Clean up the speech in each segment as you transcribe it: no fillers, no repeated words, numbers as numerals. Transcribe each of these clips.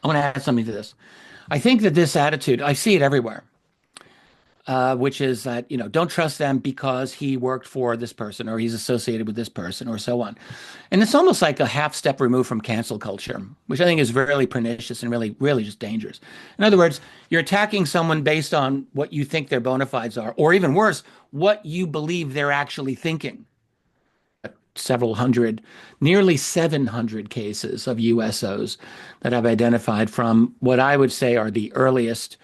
I want to add something to this. I think that this attitude, I see it everywhere, which is that, don't trust them because he worked for this person or he's associated with this person or so on. And it's almost like a half step removed from cancel culture, which I think is really pernicious and really, really just dangerous. In other words, you're attacking someone based on what you think their bona fides are, or even worse, what you believe they're actually thinking. Several hundred, nearly 700 cases of USOs that I've identified from what I would say are the earliest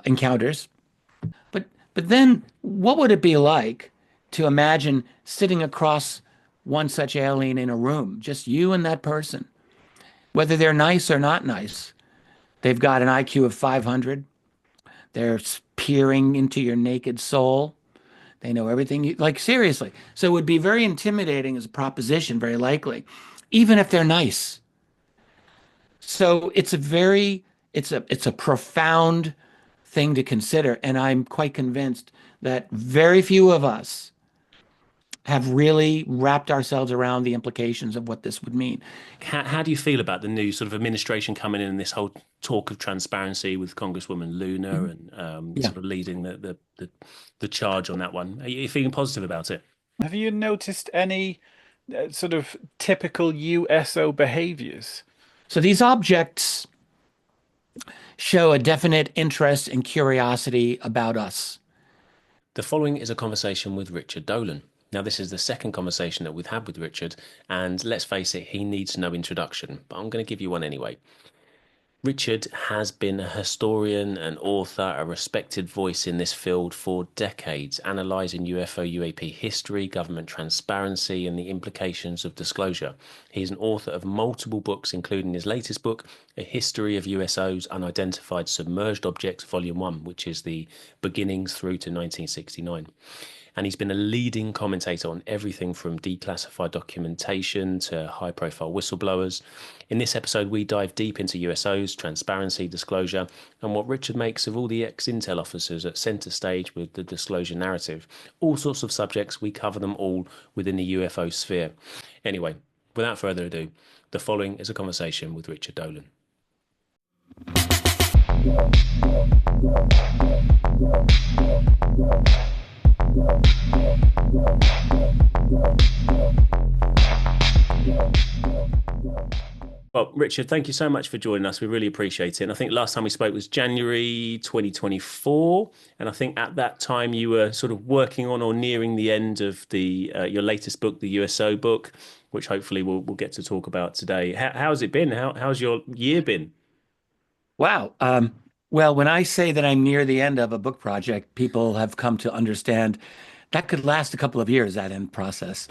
encounters. But then what would it be like to imagine sitting across one such alien in a room, just you and that person, whether they're nice or not nice? They've got an IQ of 500. They're peering into your naked soul. They know everything you like, seriously. So it would be very intimidating as a proposition, very likely, even if they're nice. So it's a profound thing to consider. And I'm quite convinced that very few of us have really wrapped ourselves around the implications of what this would mean. How do you feel about the new sort of administration coming in and this whole talk of transparency with Congresswoman Luna and sort of leading the charge on that one? Are you feeling positive about it? Have you noticed any sort of typical USO behaviors? So these objects show a definite interest and curiosity about us. The following is a conversation with Richard Dolan. Now, this is the second conversation that we've had with Richard, and let's face it, he needs no introduction, but I'm going to give you one anyway. Richard has been a historian, an author, a respected voice in this field for decades, analysing UFO UAP history, government transparency, and the implications of disclosure. He's an author of multiple books, including his latest book, A History of USOs, Unidentified Submerged Objects Volume 1, which is the beginnings through to 1969. And he's been a leading commentator on everything from declassified documentation to high-profile whistleblowers. In this episode, we dive deep into USOs, transparency, disclosure, and what Richard makes of all the ex-intel officers at centre stage with the disclosure narrative. All sorts of subjects, we cover them all within the UFO sphere. Anyway, without further ado, the following is a conversation with Richard Dolan. Well, Richard, thank you so much for joining us. We really appreciate it. And I think last time we spoke was January 2024. And I think at that time you were sort of working on or nearing the end of your latest book, the USO book, which hopefully we'll get to talk about today. How's it been? How's your year been? Wow. Well, when I say that I'm near the end of a book project, people have come to understand that could last a couple of years, that end process.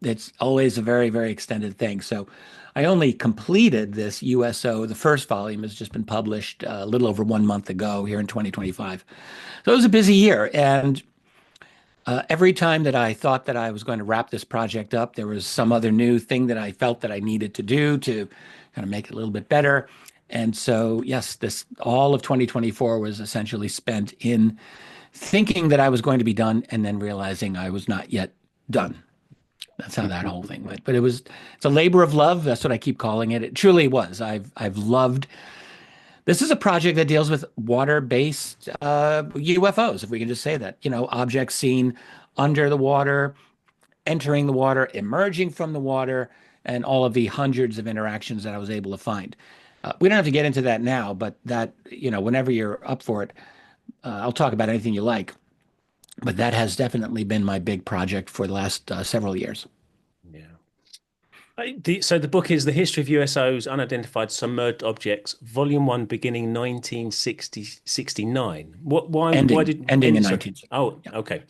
It's always a very, very extended thing. So I only completed this USO. The first volume has just been published a little over 1 month ago here in 2025. So it was a busy year. And every time that I thought that I was going to wrap this project up, there was some other new thing that I felt that I needed to do to kind of make it a little bit better. And so, yes, all of 2024 was essentially spent in thinking that I was going to be done and then realizing I was not yet done. That's how that whole thing went. But it's a labor of love. That's what I keep calling it. It truly was. I've loved. This is a project that deals with water-based UFOs, if we can just say that. Objects seen under the water, entering the water, emerging from the water, and all of the hundreds of interactions that I was able to find. We don't have to get into that now, but that, whenever you're up for it, I'll talk about anything you like. But that has definitely been my big project for the last several years. Yeah. So the book is The History of USOs, Unidentified Submerged Objects, Volume 1, beginning 1969. Why did ending in 1960? Oh, yeah. Okay.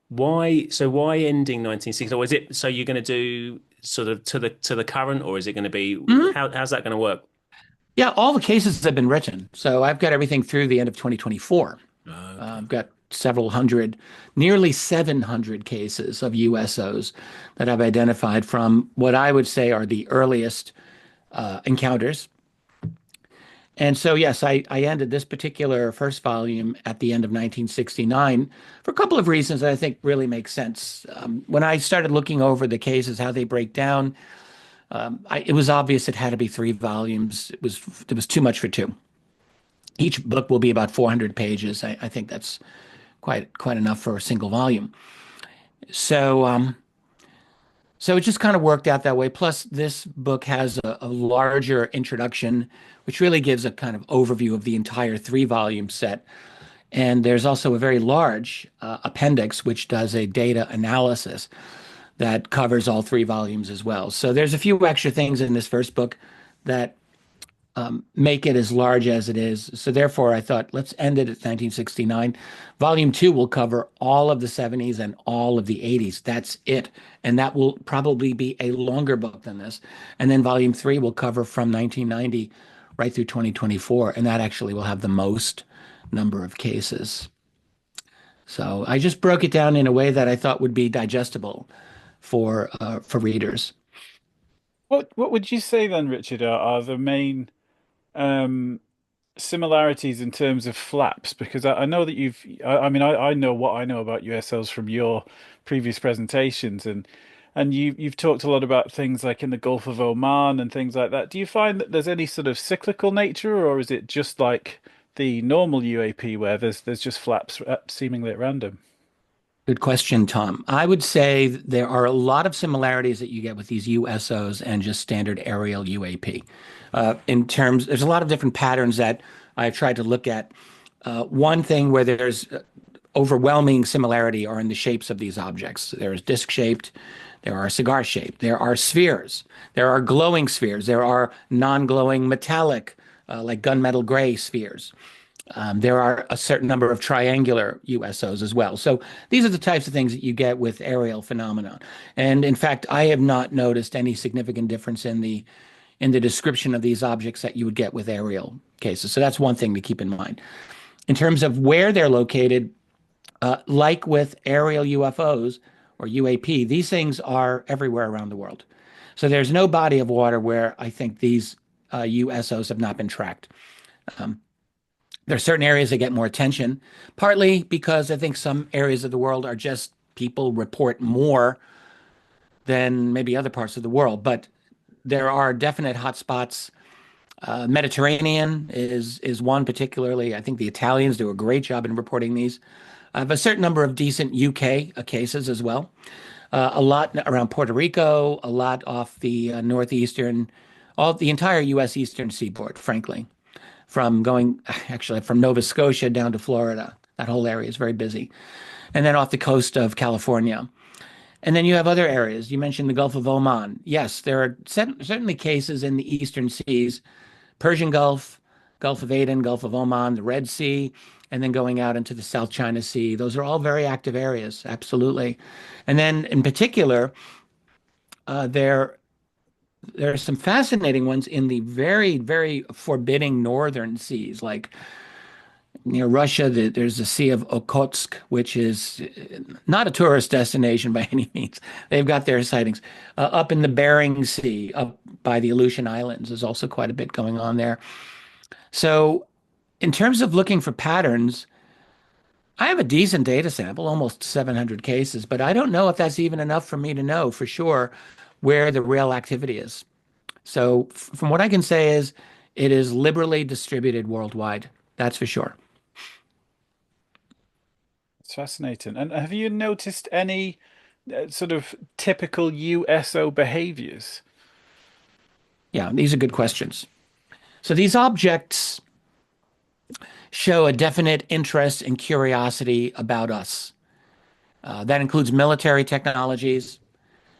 Why ending 1960? Or is it so you're going to do sort of to the current, or is it going to be how's that going to work? Yeah, all the cases have been written. So I've got everything through the end of 2024. Okay. I've got several hundred, nearly 700 cases of USOs that I've identified from what I would say are the earliest encounters. And so, yes, I ended this particular first volume at the end of 1969 for a couple of reasons that I think really make sense. When I started looking over the cases, how they break down, It was obvious it had to be 3 volumes. It was too much for two. Each book will be about 400 pages. I think that's quite enough for a single volume. So so it just kind of worked out that way. Plus, this book has a larger introduction, which really gives a kind of overview of the entire 3 volume set. And there's also a very large appendix, which does a data analysis that covers all 3 volumes as well. So there's a few extra things in this first book that make it as large as it is. So therefore, I thought, let's end it at 1969. Volume 2 will cover all of the 70s and all of the 80s. That's it. And that will probably be a longer book than this. And then Volume 3 will cover from 1990 right through 2024. And that actually will have the most number of cases. So I just broke it down in a way that I thought would be digestible for readers. What would you say then, Richard, are the main similarities in terms of flaps? Because I know that I mean, I know what I know about USOs from your previous presentations, and you've talked a lot about things like in the Gulf of Oman and things like that. Do you find that there's any sort of cyclical nature, or is it just like the normal UAP where there's just flaps seemingly at random? Good question, Tom. I would say there are a lot of similarities that you get with these USOs and just standard aerial UAP. There's a lot of different patterns that I've tried to look at. One thing where there's overwhelming similarity are in the shapes of these objects. There's disc-shaped, there are cigar-shaped, there are spheres, there are glowing spheres, there are non-glowing metallic, like gunmetal gray spheres. There are a certain number of triangular USOs as well. So these are the types of things that you get with aerial phenomenon. And in fact, I have not noticed any significant difference in the description of these objects that you would get with aerial cases. So that's one thing to keep in mind. In terms of where they're located, like with aerial UFOs or UAP, these things are everywhere around the world. So there's no body of water where I think these USOs have not been tracked. There are certain areas that get more attention, partly because I think some areas of the world are just people report more than maybe other parts of the world. But there are definite hotspots. Mediterranean is one particularly. I think the Italians do a great job in reporting these. I have a certain number of decent UK cases as well. A lot around Puerto Rico, a lot off the northeastern, all the entire U.S. eastern seaboard, frankly. From Nova Scotia down to Florida. That whole area is very busy. And then off the coast of California. And then you have other areas. You mentioned the Gulf of Oman. Yes, there are certainly cases in the eastern seas, Persian Gulf, Gulf of Aden, Gulf of Oman, the Red Sea, and then going out into the South China Sea. Those are all very active areas, absolutely. And then in particular, there are some fascinating ones in the very, very forbidding northern seas, like near Russia. There's the Sea of Okhotsk, which is not a tourist destination by any means. They've got their sightings. Up in the Bering Sea, up by the Aleutian Islands, there's also quite a bit going on there. So in terms of looking for patterns, I have a decent data sample, almost 700 cases, but I don't know if that's even enough for me to know for sure where the real activity is. So from what I can say is it is liberally distributed worldwide. That's for sure. It's fascinating. And have you noticed any sort of typical USO behaviors? Yeah, these are good questions. So these objects show a definite interest and curiosity about us. That includes military technologies.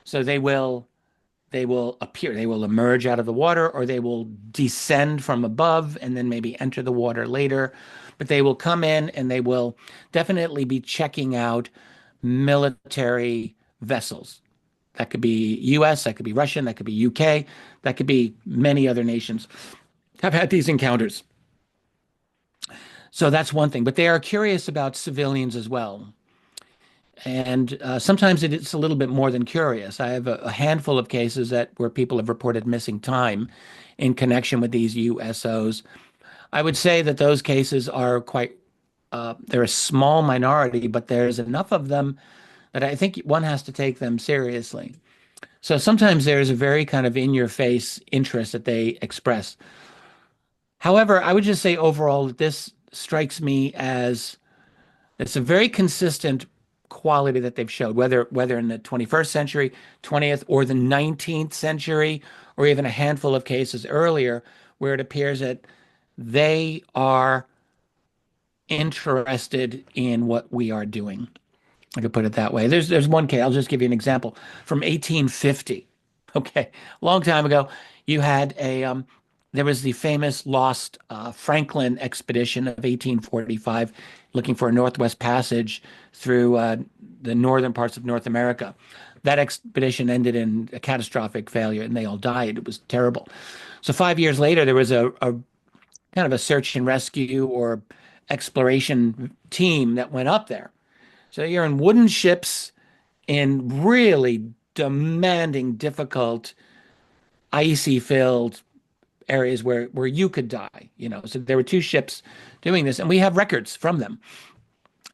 So they will appear, they will emerge out of the water, or they will descend from above and then maybe enter the water later. But they will come in and they will definitely be checking out military vessels. That could be US, that could be Russian, that could be UK, that could be many other nations have had these encounters. So that's one thing. But they are curious about civilians as well. And sometimes it's a little bit more than curious. I have a handful of cases where people have reported missing time in connection with these USOs. I would say that those cases are they're a small minority, but there's enough of them that I think one has to take them seriously. So sometimes there's a very kind of in-your-face interest that they express. However, I would just say overall that this strikes me as it's a very consistent quality that they've showed, whether in the 21st century, 20th, or the 19th century, or even a handful of cases earlier, where it appears that they are interested in what we are doing. I could put it that way. There's one case, I'll just give you an example from 1850. Okay, a long time ago, you had there was the famous lost Franklin expedition of 1845, looking for a Northwest Passage through the northern parts of North America. That expedition ended in a catastrophic failure, and they all died. It was terrible. So 5 years later, there was a kind of a search and rescue or exploration team that went up there. So you're in wooden ships in really demanding, difficult, icy filled areas where you could die, you know. So there were two ships doing this, and we have records from them.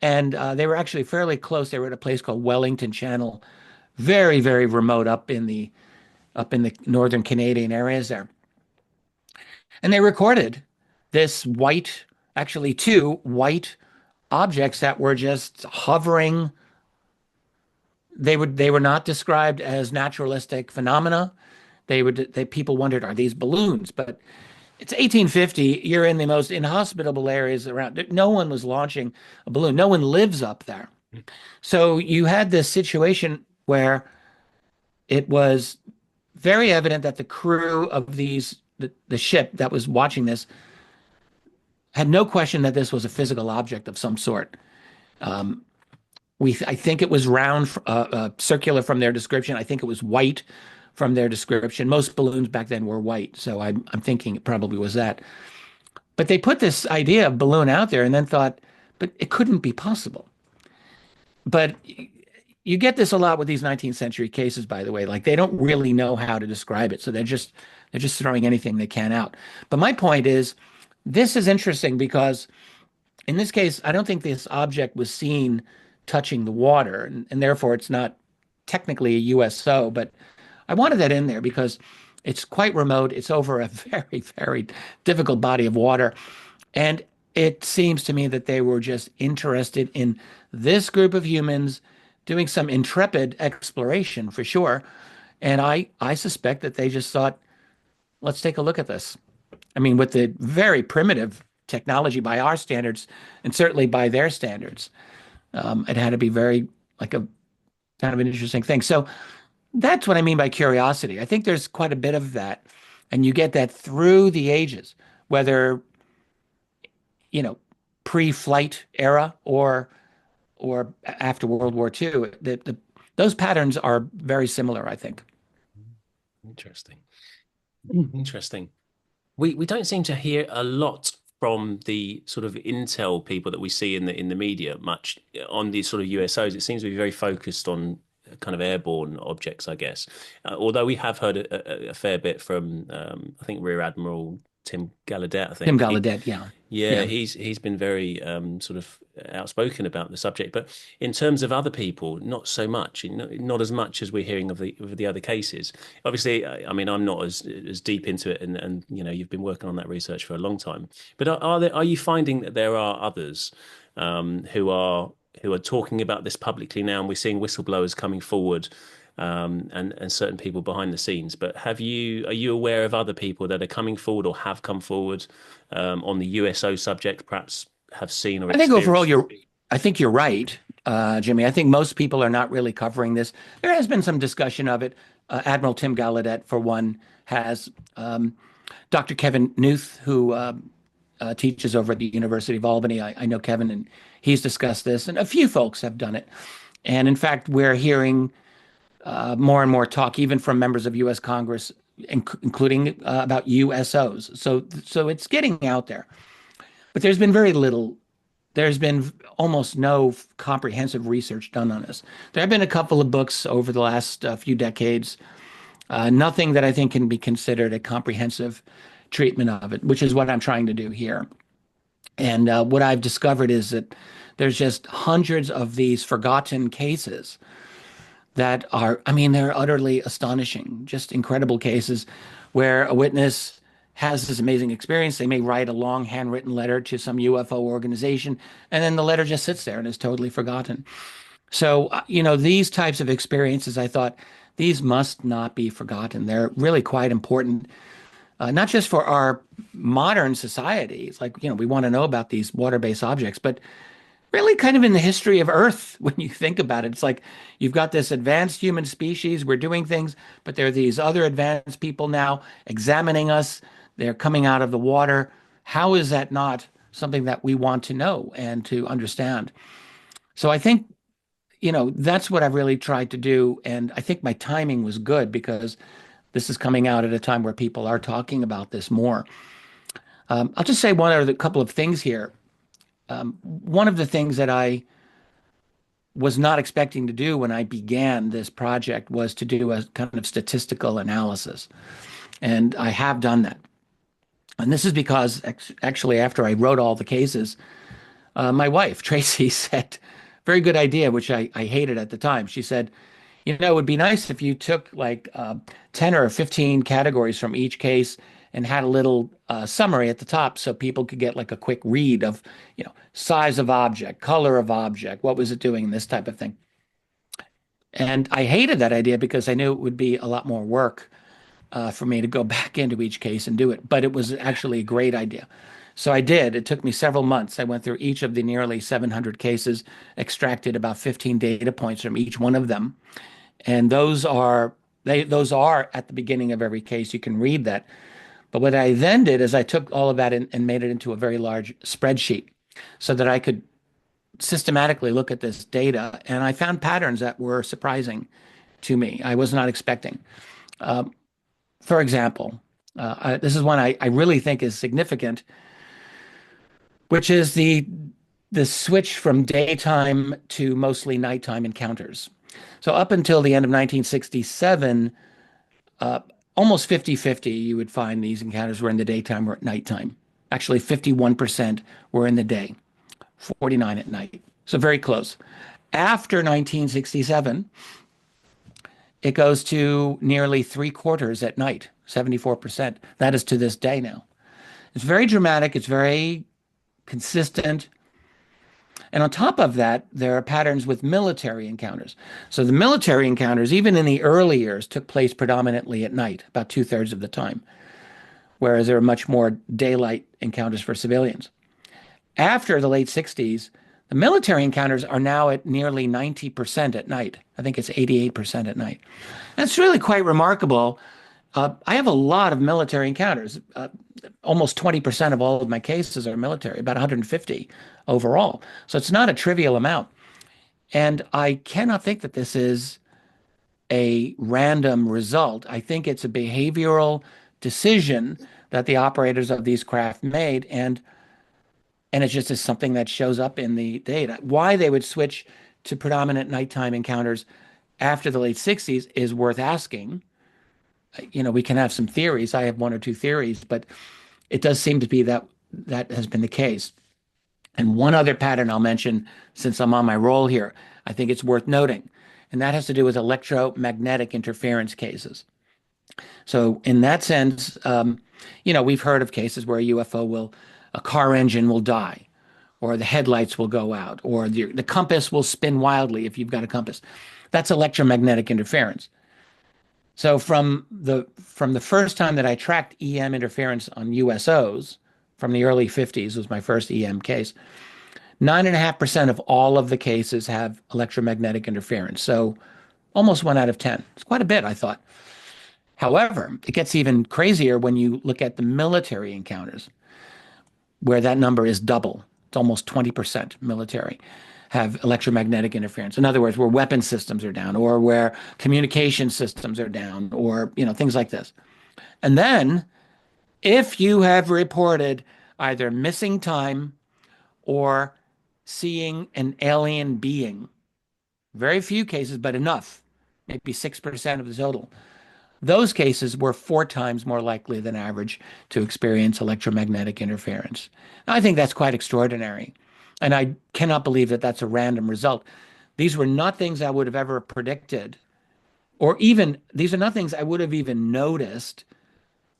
And they were actually fairly close. They were at a place called Wellington Channel, very, very remote up in the northern Canadian areas there. And they recorded this white, actually two white objects that were just hovering. They were not described as naturalistic phenomena. People wondered, are these balloons? But it's 1850. You're in the most inhospitable areas around. No one was launching a balloon. No one lives up there. So you had this situation where it was very evident that the crew of the ship that was watching this had no question that this was a physical object of some sort. I think it was round, circular from their description. I think it was white from their description. Most balloons back then were white, so I'm thinking it probably was that. But they put this idea of balloon out there and then thought, but it couldn't be possible. But you get this a lot with these 19th century cases, by the way. Like they don't really know how to describe it, so they're just throwing anything they can out. But my point is, this is interesting because in this case, I don't think this object was seen touching the water, and therefore it's not technically a USO, but I wanted that in there because it's quite remote. It's over a very, very difficult body of water. And it seems to me that they were just interested in this group of humans doing some intrepid exploration for sure. And I suspect that they just thought, let's take a look at this. I mean, with the very primitive technology by our standards, and certainly by their standards, it had to be very like a kind of an interesting thing. So that's what I mean by curiosity. I think there's quite a bit of that, and you get that through the ages, whether pre-flight era or after World War II. Those patterns are very similar, I think. Interesting. Interesting. We don't seem to hear a lot from the sort of intel people that we see in the media much on these sort of USOs. It seems to be very focused on kind of airborne objects, I guess. Although we have heard a fair bit from, I think Rear Admiral Tim Gallaudet. Tim Gallaudet, yeah. Yeah, he's been very sort of outspoken about the subject, but in terms of other people, not so much, not as much as we're hearing of the other cases. Obviously, I mean, I'm not as deep into it, and you've been working on that research for a long time. But are you finding that there are others who are talking about this publicly now, and we're seeing whistleblowers coming forward? And certain people behind the scenes. But are you aware of other people that are coming forward or have come forward on the USO subject, perhaps have seen or I think overall I think you're right, Jimmy. I think most people are not really covering this. There has been some discussion of it. Admiral Tim Gallaudet, for one, has Dr. Kevin Knuth, who teaches over at the University of Albany. I know Kevin, and he's discussed this, and a few folks have done it. And in fact, we're hearing more and more talk, even from members of U.S. Congress, including about USOs. So it's getting out there. But there's been very little. There's been almost no comprehensive research done on this. There have been a couple of books over the last few decades. Nothing that I think can be considered a comprehensive treatment of it, which is what I'm trying to do here. And what I've discovered is that there's just hundreds of these forgotten cases that are, I mean, they're utterly astonishing, just incredible cases where a witness has this amazing experience. They may write a long handwritten letter to some UFO organization, and then the letter just sits there and is totally forgotten. So, these types of experiences, I thought, these must not be forgotten. They're really quite important, not just for our modern societies. Like, we want to know about these water-based objects, but really kind of in the history of Earth, when you think about it. It's like you've got this advanced human species, we're doing things, but there are these other advanced people now examining us. They're coming out of the water. How is that not something that we want to know and to understand? So I think, that's what I've really tried to do. And I think my timing was good because this is coming out at a time where people are talking about this more. I'll just say one other couple of things here. One of the things that I was not expecting to do when I began this project was to do a kind of statistical analysis. And I have done that. And this is because actually, after I wrote all the cases, my wife, Tracy, said, very good idea, which I hated at the time. She said, it would be nice if you took like 10 or 15 categories from each case and had a little summary at the top so people could get like a quick read of, size of object, color of object, what was it doing, this type of thing. And I hated that idea because I knew it would be a lot more work for me to go back into each case and do it. But it was actually a great idea. So I did. It took me several months. I went through each of the nearly 700 cases, extracted about 15 data points from each one of them. And those are at the beginning of every case. You can read that. But what I then did is I took all of that and made it into a very large spreadsheet so that I could systematically look at this data. And I found patterns that were surprising to me. I was not expecting. For example, this is one I really think is significant, which is the switch from daytime to mostly nighttime encounters. So up until the end of 1967, almost 50-50, you would find these encounters were in the daytime or at nighttime. Actually, 51% were in the day, 49 at night. So very close. After 1967, it goes to nearly 3/4 at night, 74%. That is to this day now. It's very dramatic. It's very consistent. And on top of that, there are patterns with military encounters. So the military encounters, even in the early years, took place predominantly at night, about 2/3 of the time, whereas there are much more daylight encounters for civilians. After the late 60s, the military encounters are now at nearly 90% at night. I think it's 88% at night. That's really quite remarkable. I have a lot of military encounters. Almost 20% of all of my cases are military, about 150 overall. So it's not a trivial amount. And I cannot think that this is a random result. I think it's a behavioral decision that the operators of these craft made, and it just is something that shows up in the data. Why they would switch to predominant nighttime encounters after the late 60s is worth asking. We can have some theories. I have one or two theories, but it does seem to be that has been the case. And one other pattern I'll mention, since I'm on my roll here, I think it's worth noting, and that has to do with electromagnetic interference cases. So in that sense, we've heard of cases where a car engine will die, or the headlights will go out, or the compass will spin wildly if you've got a compass. That's electromagnetic interference. So from the first time that I tracked EM interference on USOs, from the early 50s was my first EM case, 9.5% of all of the cases have electromagnetic interference. So almost 1 out of 10. It's quite a bit, I thought. However, it gets even crazier when you look at the military encounters, where that number is double. It's almost 20% military have electromagnetic interference. In other words, where weapon systems are down, or where communication systems are down, or things like this. And then, if you have reported either missing time or seeing an alien being, very few cases, but enough, maybe 6% of the total, those cases were 4 times more likely than average to experience electromagnetic interference. Now, I think that's quite extraordinary. And I cannot believe that that's a random result. These were not things I would have ever predicted or even these are not things I would have even noticed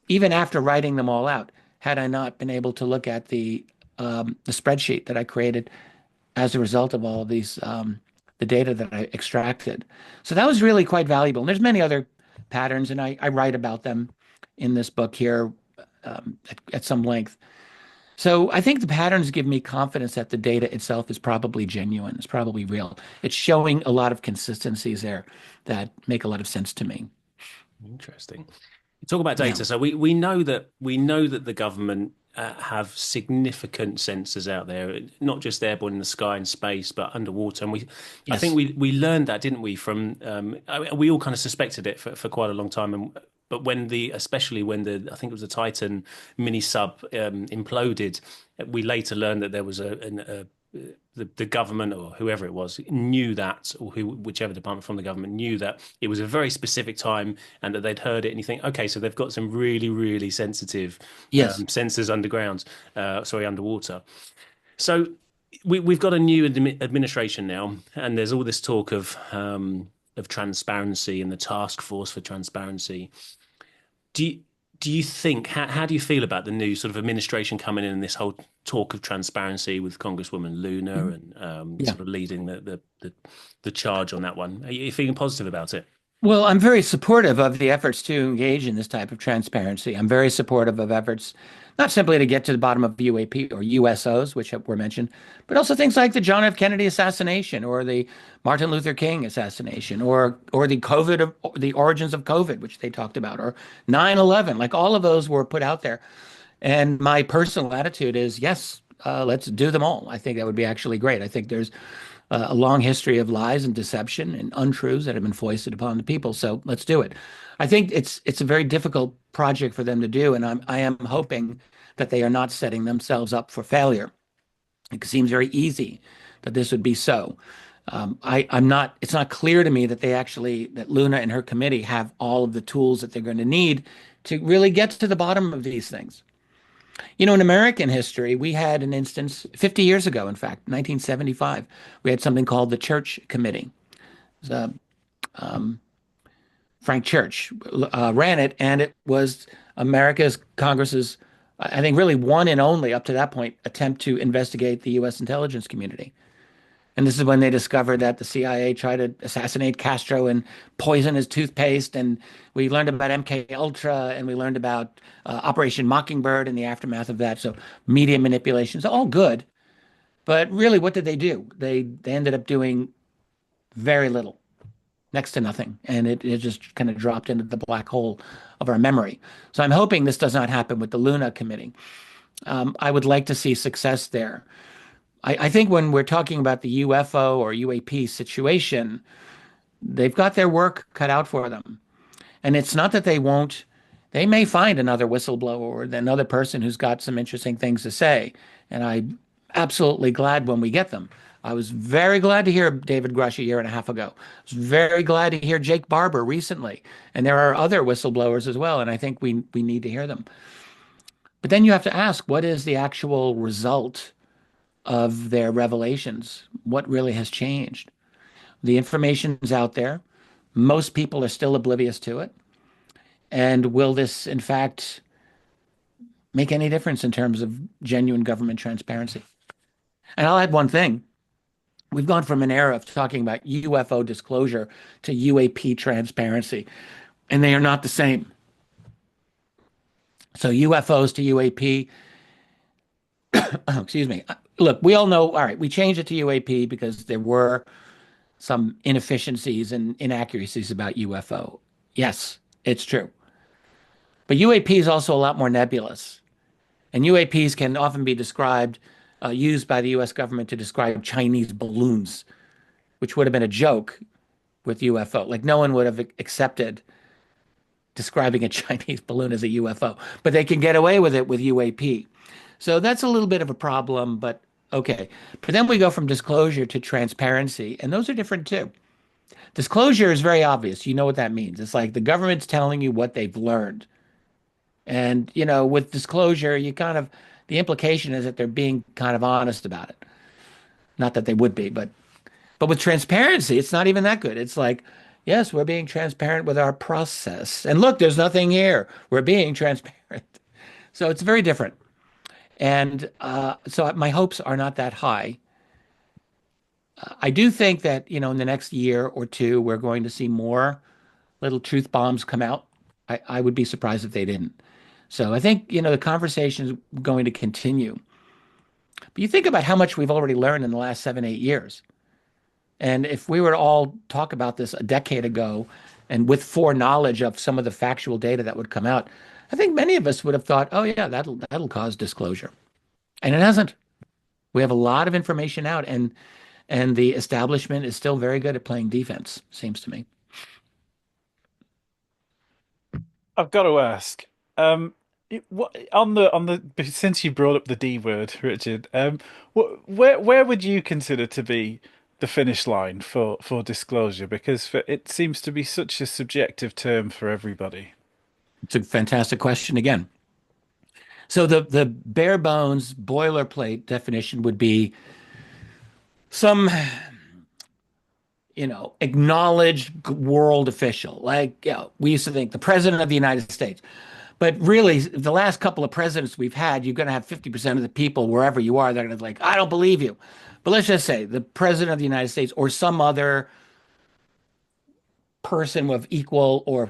even after writing them all out, had I not been able to look at the spreadsheet that I created as a result of all of these the data that I extracted. So that was really quite valuable. And there's many other patterns, and I write about them in this book here at some length. So I think the patterns give me confidence that the data itself is probably genuine. It's probably real. It's showing a lot of consistencies there that make a lot of sense to me. Interesting. You talk about Yeah. data. So we know that the government have significant sensors out there, not just airborne in the sky and space, but underwater. And I think Yes. we learned that, didn't we? From we all kind of suspected it for quite a long time. But especially when I think it was the Titan mini sub imploded, we later learned that there was the government or whoever it was knew that, or whichever department from the government knew that it was a very specific time and that they'd heard it. And you think, okay, so they've got some really, really sensitive Yes. sensors underwater. So we've got a new administration now, and there's all this talk of transparency and the task force for transparency. Do you think how do you feel about the new sort of administration coming in and this whole talk of transparency with Congresswoman Luna and Yeah. sort of leading the charge on that one? Are you feeling positive about it? Well, I'm very supportive of the efforts to engage in this type of transparency. I'm very supportive of efforts not simply to get to the bottom of UAP or USOs, which were mentioned, but also things like the John F. Kennedy assassination or the Martin Luther King assassination or the origins of COVID, which they talked about, or 9/11. Like all of those were put out there. And my personal attitude is yes, let's do them all. I think that would be actually great. I think there's a long history of lies and deception and untruths that have been foisted upon the people. So let's do it. I think it's a very difficult project for them to do, and I am hoping that they are not setting themselves up for failure. It seems very easy that this would be so. I'm not. It's not clear to me that that Luna and her committee have all of the tools that they're going to need to really get to the bottom of these things. In American history, we had an instance 50 years ago, in fact, 1975. We had something called the Church Committee. It was, Frank Church ran it, and it was America's Congress's, I think, really one and only, up to that point, attempt to investigate the U.S. intelligence community. And this is when they discovered that the CIA tried to assassinate Castro and poison his toothpaste. And we learned about MK Ultra, and we learned about Operation Mockingbird and the aftermath of that. So media manipulations, all good. But really, what did they do? They ended up doing very little, next to nothing. And it just kind of dropped into the black hole of our memory. So I'm hoping this does not happen with the Luna Committee. I would like to see success there. I think when we're talking about the UFO or UAP situation, they've got their work cut out for them. And it's not that they may find another whistleblower or another person who's got some interesting things to say. And I'm absolutely glad when we get them. I was very glad to hear David Grush a year and a half ago. I was very glad to hear Jake Barber recently. And there are other whistleblowers as well. And I think we need to hear them. But then you have to ask, what is the actual result of their revelations? What really has changed? The information's out there. Most people are still oblivious to it. And will this, in fact, make any difference in terms of genuine government transparency? And I'll add one thing. We've gone from an era of talking about UFO disclosure to UAP transparency, and they are not the same. So UFOs to UAP, excuse me. Look, we all know, all right, we changed it to UAP because there were some inefficiencies and inaccuracies about UFO. Yes, it's true. But UAP is also a lot more nebulous. And UAPs can often be used by the US government to describe Chinese balloons, which would have been a joke with UFO. Like no one would have accepted describing a Chinese balloon as a UFO, but they can get away with it with UAP. So that's a little bit of a problem, but okay. But then we go from disclosure to transparency, and those are different too. Disclosure is very obvious. You know what that means. It's like the government's telling you what they've learned. And, with disclosure, the implication is that they're being kind of honest about it. Not that they would be, but with transparency, it's not even that good. It's like, Yes, we're being transparent with our process. And look, there's nothing here. We're being transparent. So it's very different. And so my hopes are not that high. I do think that, in the next year or two, we're going to see more little truth bombs come out. I would be surprised if they didn't. So I think, the conversation is going to continue. But you think about how much we've already learned in the last 7, 8 years. And if we were to all talk about this a decade ago and with foreknowledge of some of the factual data that would come out, I think many of us would have thought, oh yeah, that'll cause disclosure. And it hasn't. We have a lot of information out, and the establishment is still very good at playing defense, seems to me. I've got to ask, what since you brought up the D word, Richard, where would you consider to be the finish line for disclosure? Because it seems to be such a subjective term for everybody. It's a fantastic question again. So the bare bones boilerplate definition would be some, acknowledged world official. Like, we used to think the president of the United States. But really, the last couple of presidents we've had, you're going to have 50% of the people, wherever you are, they're going to be like, I don't believe you. But let's just say the president of the United States or some other person with equal or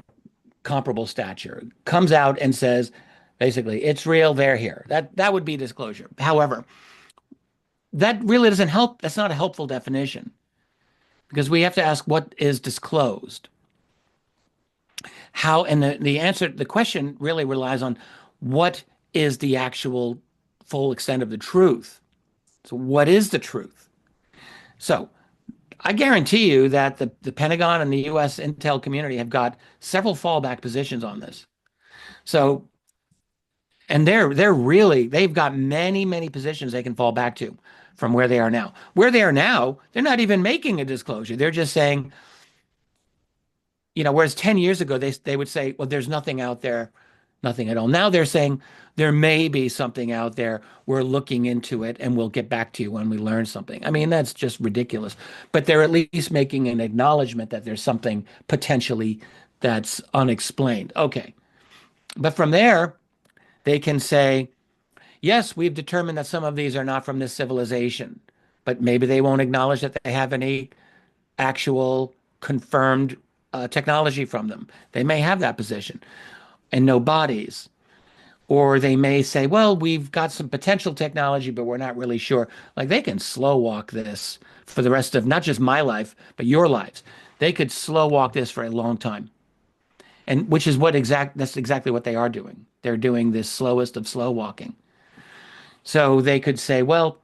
comparable stature comes out and says, basically, it's real, they're here. That would be disclosure. However, that really doesn't help. That's not a helpful definition because we have to ask what is disclosed. How, and the question really relies on what is the actual full extent of the truth. So what is the truth? So I guarantee you that the Pentagon and the US intel community have got several fallback positions on this. So, and they've got many, many positions they can fall back to from where they are now. Where they are now, they're not even making a disclosure. They're just saying, whereas 10 years ago, they would say, well, there's nothing out there, nothing at all. Now they're saying there may be something out there. We're looking into it and we'll get back to you when we learn something. I mean, that's just ridiculous. But they're at least making an acknowledgement that there's something potentially that's unexplained. Okay. But from there, they can say, yes, we've determined that some of these are not from this civilization, but maybe they won't acknowledge that they have any actual confirmed technology from them. They may have that position and no bodies. Or they may say, well, we've got some potential technology, but we're not really sure. Like they can slow walk this for the rest of not just my life, but your lives. They could slow walk this for a long time. And which is that's exactly what they are doing. They're doing this slowest of slow walking. So they could say, well,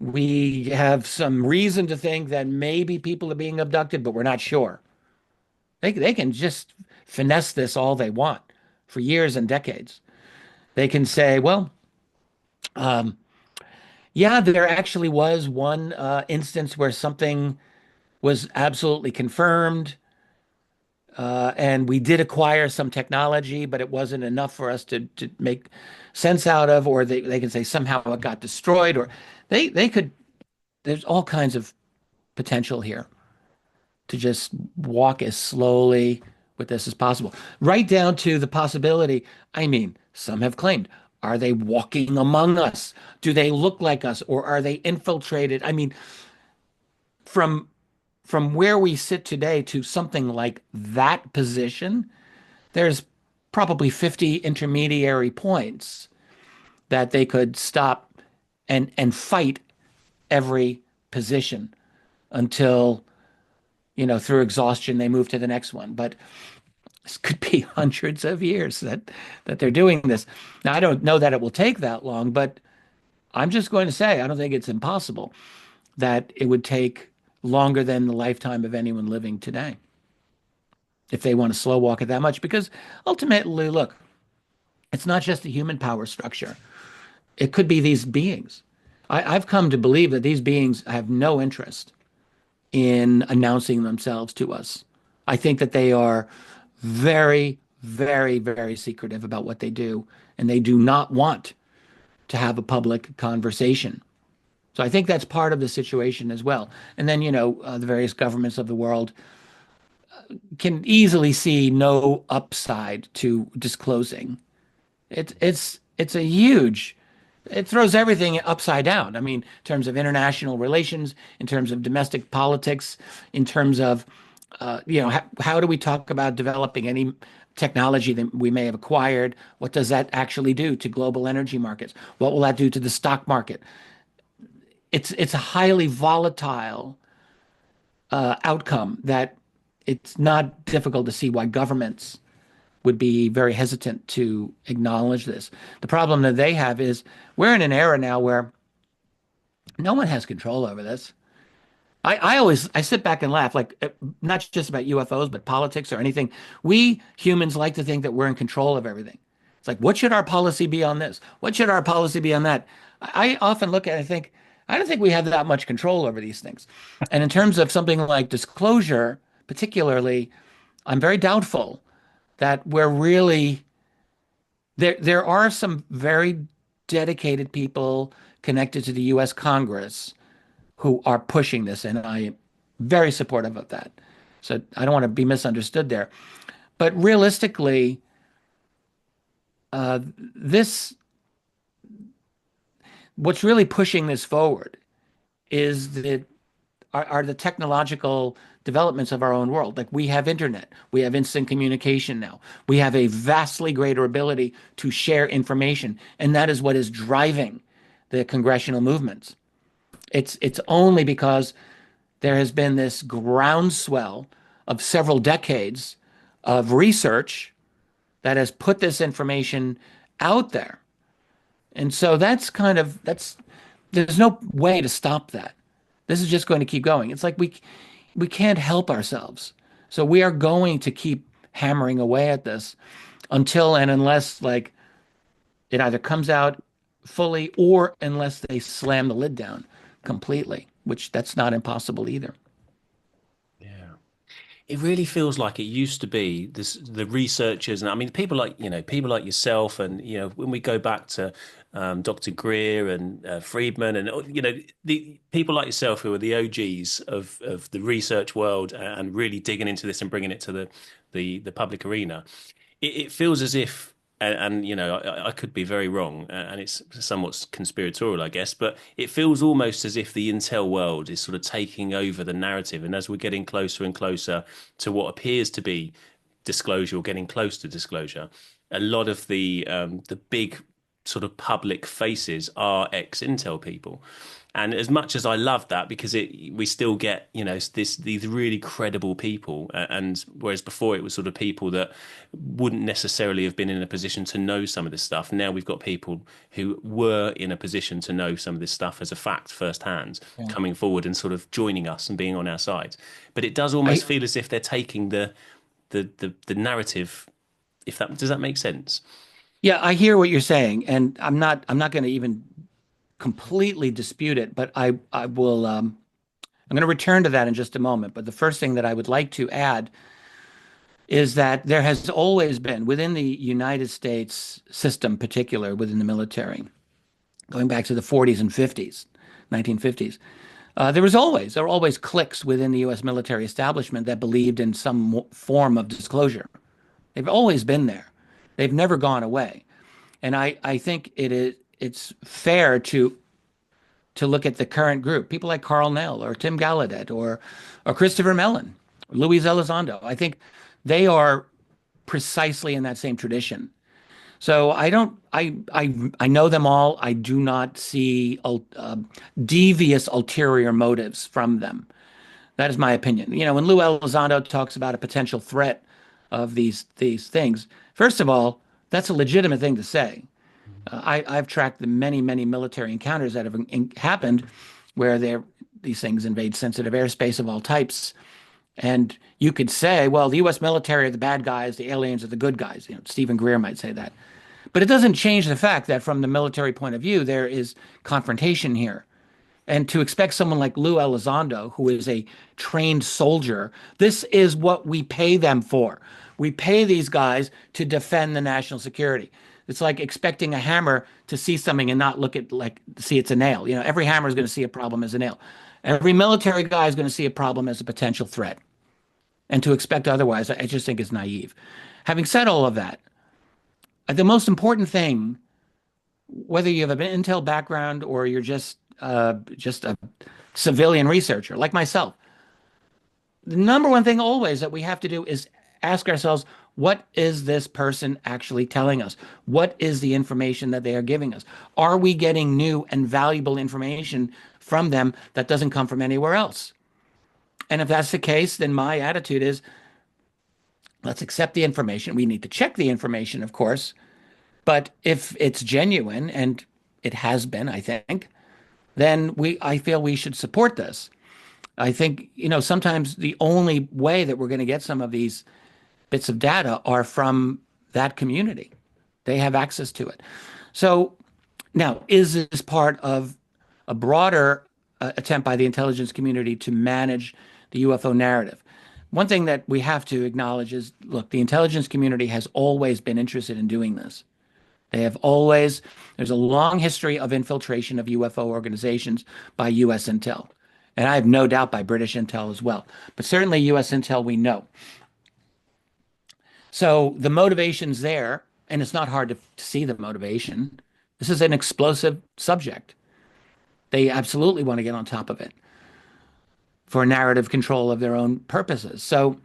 we have some reason to think that maybe people are being abducted, but we're not sure. They can just finesse this all they want for years and decades. They can say, well, yeah, there actually was one instance where something was absolutely confirmed. And we did acquire some technology, but it wasn't enough for us to make sense out of, or they can say somehow it got destroyed, or they could, there's all kinds of potential here to just walk as slowly with this as possible, right down to the possibility. I mean, some have claimed, are they walking among us? Do they look like us, or are they infiltrated? I mean, from where we sit today to something like that position, there's probably 50 intermediary points that they could stop and fight every position until, through exhaustion, they move to the next one. But this could be hundreds of years that they're doing this. Now, I don't know that it will take that long, but I'm just going to say, I don't think it's impossible that it would take longer than the lifetime of anyone living today if they want to slow walk it that much. Because ultimately, look, it's not just the human power structure. It could be these beings. I've come to believe that these beings have no interest in announcing themselves to us. I think that they are very, very, very secretive about what they do, and they do not want to have a public conversation. So I think that's part of the situation as well. And then, the various governments of the world can easily see no upside to disclosing. It's a huge, it throws everything upside down. I mean, in terms of international relations, in terms of domestic politics, in terms of, how do we talk about developing any technology that we may have acquired? What does that actually do to global energy markets? What will that do to the stock market? It's a highly volatile outcome that it's not difficult to see why governments would be very hesitant to acknowledge this. The problem that they have is we're in an era now where no one has control over this. I sit back and laugh, like not just about UFOs, but politics or anything. We humans like to think that we're in control of everything. It's like, what should our policy be on this? What should our policy be on that? I often look at it and think, I don't think we have that much control over these things. And in terms of something like disclosure, particularly, I'm very doubtful that we're really there. There are some very dedicated people connected to the U.S. Congress who are pushing this, and I am very supportive of that. So I don't want to be misunderstood there. But realistically, this what's really pushing this forward is are the technological developments of our own world. Like we have internet, we have instant communication now, we have a vastly greater ability to share information, and that is what is driving the congressional movements. It's only because there has been this groundswell of several decades of research that has put this information out there. And so there's no way to stop that. This is just going to keep going. It's like we can't help ourselves. So we are going to keep hammering away at this until and unless like it either comes out fully or unless they slam the lid down completely, which that's not impossible either. Yeah. It really feels like it used to be the researchers, and I mean people like yourself, and when we go back to Dr. Greer and Friedman, and the people like yourself who are the OGs of the research world and really digging into this and bringing it to the public arena. It feels as if, and I could be very wrong, and it's somewhat conspiratorial, I guess, but it feels almost as if the intel world is sort of taking over the narrative, and as we're getting closer and closer to what appears to be disclosure or getting close to disclosure, a lot of the big sort of public faces are ex-intel people. And as much as I love that, because we still get these really credible people, and whereas before it was sort of people that wouldn't necessarily have been in a position to know some of this stuff. Now we've got people who were in a position to know some of this stuff as a fact firsthand, coming forward and sort of joining us and being on our side. But it does almost feel as if they're taking the narrative. Does that make sense? Yeah, I hear what you're saying, and I'm not going to even completely dispute it, but I will I'm going to return to that in just a moment. But the first thing that I would like to add is that there has always been within the United States system, particular within the military, going back to the 40s and 50s, 1950s, there were always cliques within the U.S. military establishment that believed in some form of disclosure. They've always been there. They've never gone away. And I think it's fair to look at the current group, people like Carl Nell or Tim Gallaudet or Christopher Mellon, Luis Elizondo. I think they are precisely in that same tradition. So I know them all. I do not see devious ulterior motives from them. That is my opinion. When Lou Elizondo talks about a potential threat of these things, first of all, that's a legitimate thing to say. I've tracked the many, many military encounters that have happened where these things invade sensitive airspace of all types. And you could say, well, the U.S. military are the bad guys, the aliens are the good guys. Stephen Greer might say that. But it doesn't change the fact that from the military point of view, there is confrontation here. And to expect someone like Lou Elizondo, who is a trained soldier, this is what we pay them for. We pay these guys to defend the national security. It's like expecting a hammer to see something and not see it's a nail. Every hammer is going to see a problem as a nail. Every military guy is going to see a problem as a potential threat. And to expect otherwise, I just think is naive. Having said all of that, the most important thing, whether you have an intel background or you're just a civilian researcher like myself, the number one thing always that we have to do is ask ourselves, what is this person actually telling us? What is the information that they are giving us? Are we getting new and valuable information from them that doesn't come from anywhere else? And if that's the case, then my attitude is, let's accept the information. We need to check the information, of course, but if it's genuine, and it has been, I think, then I feel we should support this. I think, sometimes the only way that we're going to get some of these bits of data are from that community. They have access to it. So now, is this part of a broader attempt by the intelligence community to manage the UFO narrative? One thing that we have to acknowledge is, look, the intelligence community has always been interested in doing this. There's a long history of infiltration of UFO organizations by US intel. And I have no doubt by British intel as well. But certainly US intel, we know. So the motivation's there, and it's not hard to see the motivation. This is an explosive subject. They absolutely want to get on top of it for narrative control of their own purposes. So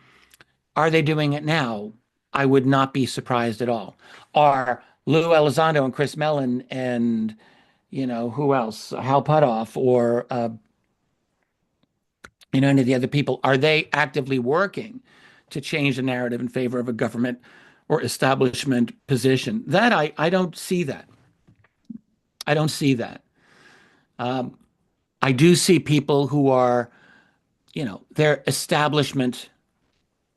are they doing it now? I would not be surprised at all. Are Lou Elizondo and Chris Mellon and, who else? Hal Puthoff or, any of the other people, are they actively working to change the narrative in favor of a government or establishment position? That I don't see that. I don't see that. I do see people who are, they're establishment.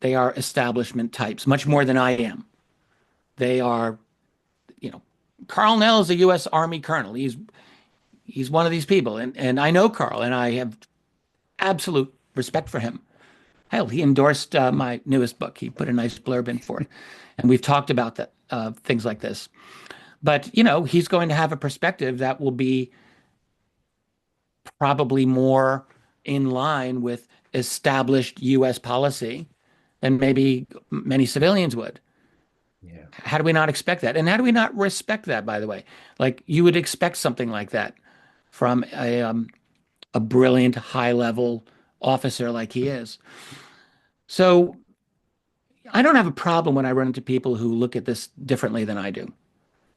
They are establishment types, much more than I am. They are, Carl Nell is a U.S. Army colonel. He's one of these people, and I know Carl, and I have absolute respect for him. Hell, he endorsed my newest book. He put a nice blurb in for it, and we've talked about that things like this. But he's going to have a perspective that will be probably more in line with established U.S. policy than maybe many civilians would. Yeah. How do we not expect that? And how do we not respect that, by the way? Like, you would expect something like that from a brilliant, high-level officer like he is. So I don't have a problem when I run into people who look at this differently than I do.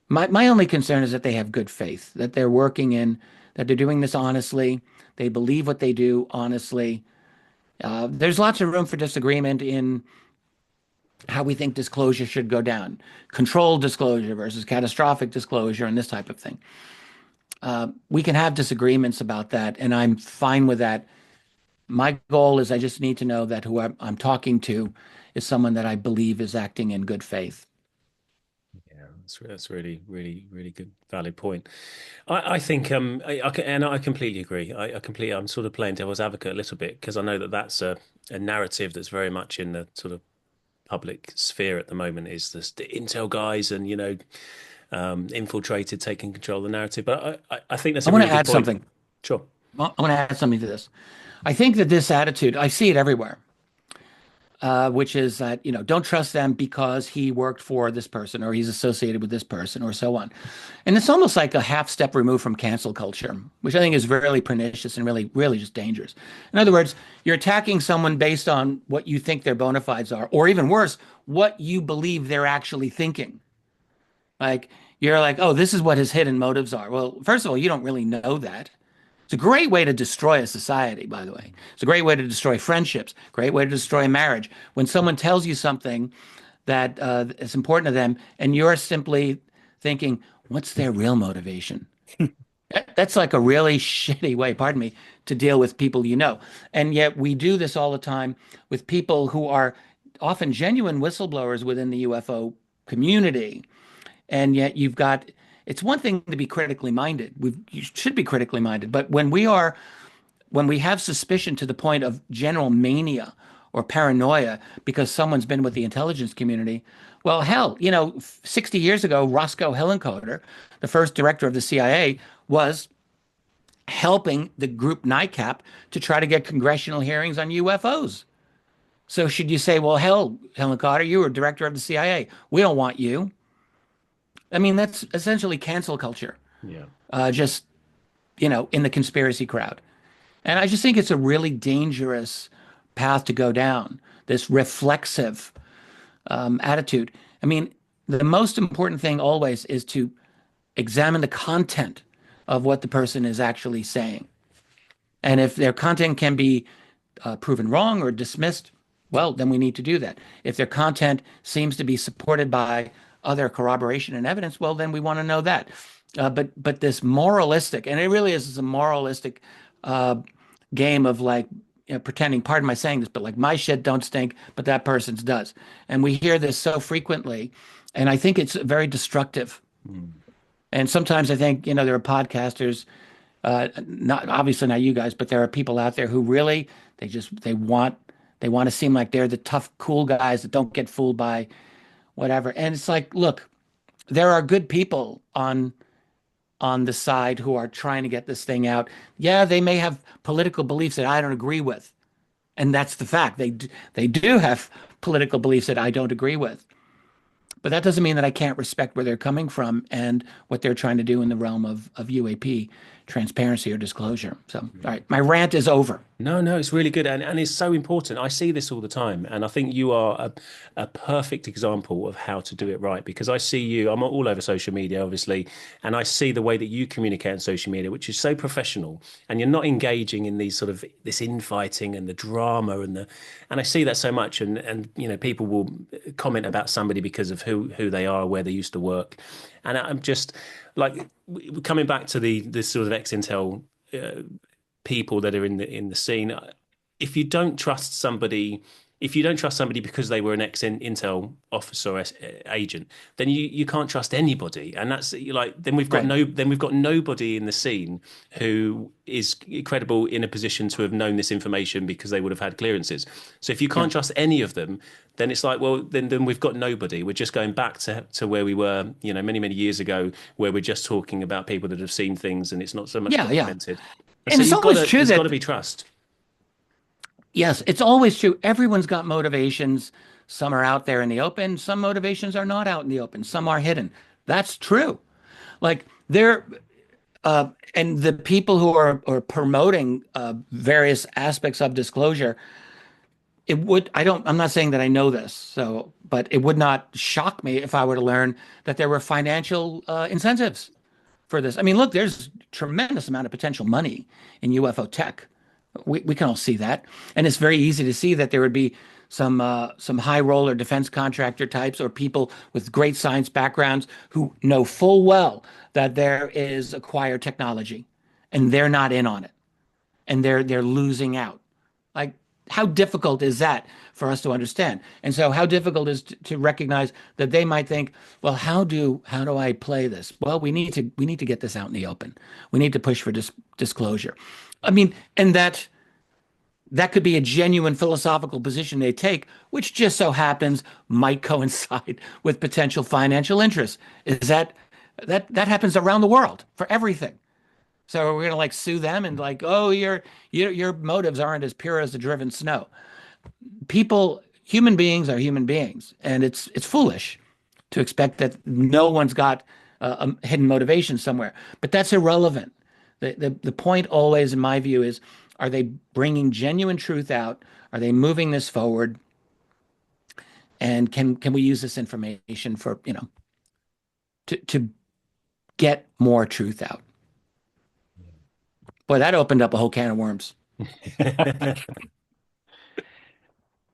My only concern is that they have good faith, that they're that they're doing this honestly. They believe what they do honestly. There's lots of room for disagreement in how we think disclosure should go down. Controlled disclosure versus catastrophic disclosure and this type of thing. We can have disagreements about that, and I'm fine with that. My goal is I just need to know that who I'm talking to is someone that I believe is acting in good faith. Yeah, that's really, really, really good, valid point. I think, I completely agree. I'm sort of playing devil's advocate a little bit because I know that that's a narrative that's very much in the sort of public sphere at the moment, is this the intel guys and infiltrated, taking control of the narrative. But I think that's a really good point. I want to add something. Sure. I want to add something to this. I think that this attitude, I see it everywhere, which is that, don't trust them because he worked for this person or he's associated with this person or so on. And it's almost like a half step removed from cancel culture, which I think is really pernicious and really, really just dangerous. In other words, you're attacking someone based on what you think their bona fides are, or even worse, what you believe they're actually thinking. Like, you're like, oh, this is what his hidden motives are. Well, first of all, you don't really know that. It's a great way to destroy a society, by the way. It's a great way to destroy friendships, great way to destroy a marriage. When someone tells you something that is important to them, and you're simply thinking, what's their real motivation? That's like a really shitty way, pardon me, to deal with people you know. And yet we do this all the time with people who are often genuine whistleblowers within the UFO community. And yet it's one thing to be critically minded. You should be critically minded. But when we have suspicion to the point of general mania or paranoia because someone's been with the intelligence community, well, hell, 60 years ago, Roscoe Hillenkoetter, the first director of the CIA, was helping the group NICAP to try to get congressional hearings on UFOs. So should you say, well, hell, Helen Carter, you were director of the CIA. We don't want you. I mean, that's essentially cancel culture, Yeah. just, in the conspiracy crowd. And I just think it's a really dangerous path to go down, this reflexive attitude. I mean, the most important thing always is to examine the content of what the person is actually saying. And if their content can be proven wrong or dismissed, well, then we need to do that. If their content seems to be supported by other corroboration and evidence, well, then we want to know that. But this moralistic, and it really is a moralistic game of like pretending, pardon my saying this, but like my shit don't stink, but that person's does. And we hear this so frequently, and I think it's very destructive. Mm. And sometimes I think, there are podcasters, not obviously not you guys, but there are people out there who really they want to seem like they're the tough, cool guys that don't get fooled by whatever. And it's like, look, there are good people on the side who are trying to get this thing out. Yeah, they may have political beliefs that I don't agree with. And that's the fact. They do have political beliefs that I don't agree with. But that doesn't mean that I can't respect where they're coming from and what they're trying to do in the realm of UAP, transparency or disclosure. So, all right, my rant is over. No, it's really good. And it's so important. I see this all the time. And I think you are a perfect example of how to do it right, because I see you, I'm all over social media, obviously, and I see the way that you communicate on social media, which is so professional, and you're not engaging in these sort of this infighting and the drama and I see that so much. And people will comment about somebody because of who they are, where they used to work. And I'm just like coming back to the sort of ex-Intel people that are in the scene. If you don't trust somebody, because they were an ex-Intel officer or agent, then you can't trust anybody. And that's like then we've got nobody in the scene who is credible in a position to have known this information because they would have had clearances. So if you can't trust any of them, then it's like, well, then we've got nobody. We're just going back to where we were, many years ago, where we're just talking about people that have seen things, and it's not so much documented. And so it's always true there's that got to be trust. yes, it's always true. Everyone's got motivations. Some are out there in the open. Some motivations are not out in the open. Some are hidden. That's true. Like and the people who are promoting various aspects of disclosure, I'm not saying that I know this, but it would not shock me if I were to learn that there were financial incentives for this. I mean, look, there's tremendous amount of potential money in UFO tech. We can all see that, and it's very easy to see that there would be some high roller defense contractor types or people with great science backgrounds who know full well that there is acquired technology, and they're not in on it, and they're losing out. Like, how difficult is that for us to understand? And so, how difficult is to recognize that they might think, well, how do I play this? Well, we need to get this out in the open. We need to push for disclosure. I mean, and that could be a genuine philosophical position they take, which just so happens might coincide with potential financial interests. Is that happens around the world for everything? So we're gonna like sue them and like, oh, your motives aren't as pure as the driven snow. Human beings are human beings, and it's foolish to expect that no one's got a hidden motivation somewhere. But that's irrelevant. The point always, in my view, is: are they bringing genuine truth out? Are they moving this forward? And can we use this information for to get more truth out? Boy, that opened up a whole can of worms.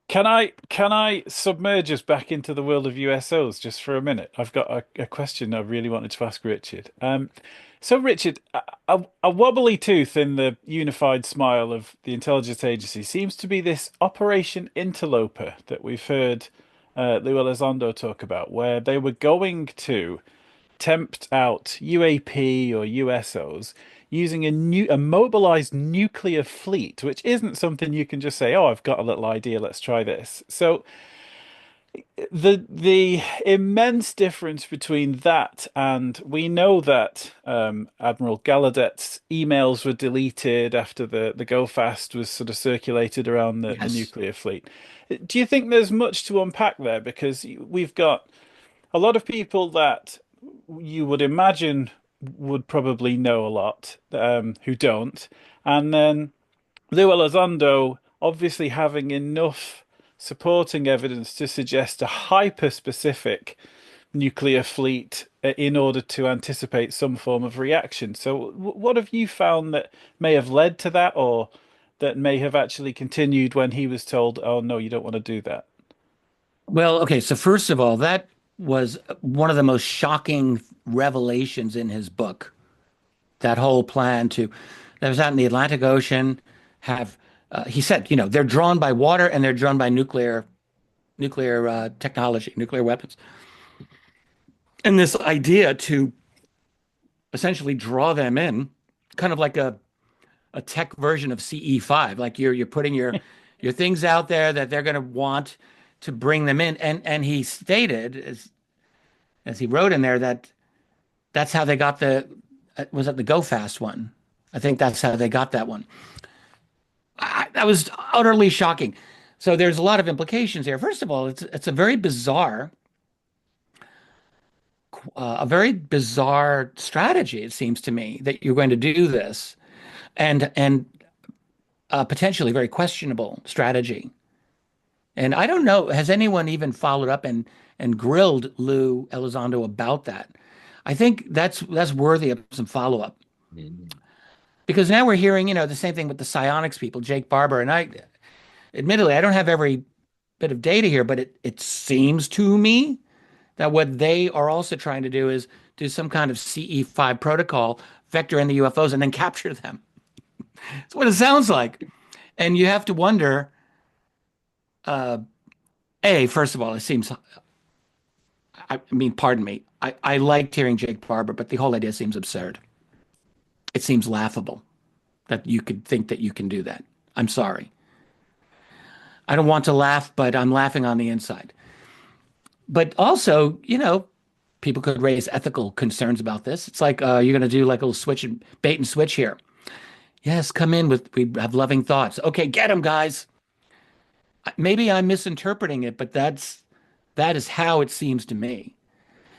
Can I submerge us back into the world of USOs just for a minute? I've got a question I really wanted to ask Richard. So Richard, a wobbly tooth in the unified smile of the intelligence agency seems to be this Operation Interloper that we've heard Lou Elizondo talk about, where they were going to tempt out UAP or USOs using a mobilized nuclear fleet, which isn't something you can just say, "Oh, I've got a little idea, let's try this." So the immense difference between that and we know that Admiral Gallaudet's emails were deleted after the go fast was sort of circulated around the Yes. nuclear fleet. Do you think there's much to unpack there? Because we've got a lot of people that you would imagine would probably know a lot who don't, and then Lou Elizondo obviously having enough supporting evidence to suggest a hyper-specific nuclear fleet in order to anticipate some form of reaction. So, what have you found that may have led to that, or that may have actually continued when he was told, "Oh no, you don't want to do that"? Well, okay. So first of all, that was one of the most shocking revelations in his book. That whole plan to that was out in the Atlantic Ocean. Have he said, they're drawn by water and they're drawn by nuclear technology, nuclear weapons, and this idea to essentially draw them in, kind of like a tech version of CE5, like you're putting your things out there that they're going to want to bring them in, and he stated as he wrote in there that that's how they got was it the Go Fast one? I think that's how they got that one. That was utterly shocking. So there's a lot of implications here. First of all, it's a very bizarre strategy. It seems to me that you're going to do this, and potentially very questionable strategy. And I don't know, has anyone even followed up and grilled Lou Elizondo about that? I think that's worthy of some follow up. Because now we're hearing, the same thing with the psionics people, Jake Barber, and admittedly, I don't have every bit of data here, but it seems to me that what they are also trying to do is do some kind of CE5 protocol, vector in the UFOs, and then capture them. That's what it sounds like. And you have to wonder, first of all, it seems, I mean, pardon me, I liked hearing Jake Barber, but the whole idea seems absurd. It seems laughable that you could think that you can do that. I'm sorry. I don't want to laugh, but I'm laughing on the inside. But also, people could raise ethical concerns about this. It's like you're going to do like a little switch and bait and switch here. Yes, come in we have loving thoughts. Okay, get them, guys. Maybe I'm misinterpreting it, but that is how it seems to me.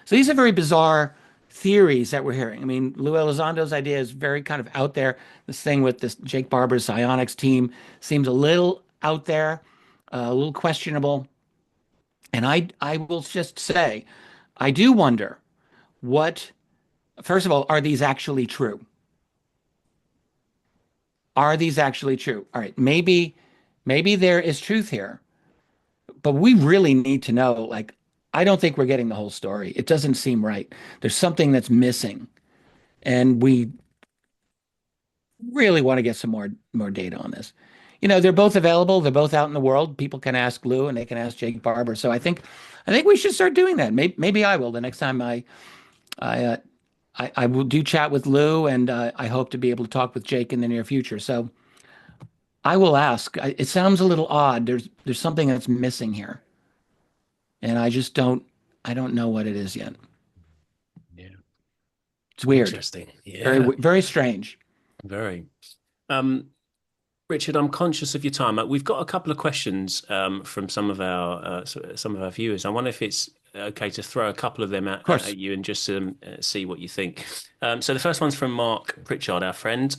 So these are very bizarre theories that we're hearing. I mean, Lou Elizondo's idea is very kind of out there. This thing with this Jake Barber's psionics team seems a little out there, a little questionable. And I will just say, I do wonder first of all, are these actually true? Are these actually true? All right, maybe there is truth here, but we really need to know, like, I don't think we're getting the whole story. It doesn't seem right. There's something that's missing, and we really want to get some more data on this. They're both available. They're both out in the world. People can ask Lou and they can ask Jake Barber. So I think we should start doing that. Maybe I will the next time I will do chat with Lou, and I hope to be able to talk with Jake in the near future. So I will ask. It sounds a little odd. There's something that's missing here, and I don't know what it is yet. Yeah, it's weird. Interesting. Yeah, very very strange. Very. Richard, I'm conscious of your time. We've got a couple of questions from some of our viewers. I wonder if it's okay to throw a couple of them at you and just see what you think. So the first one's from Mark Pritchard, our friend.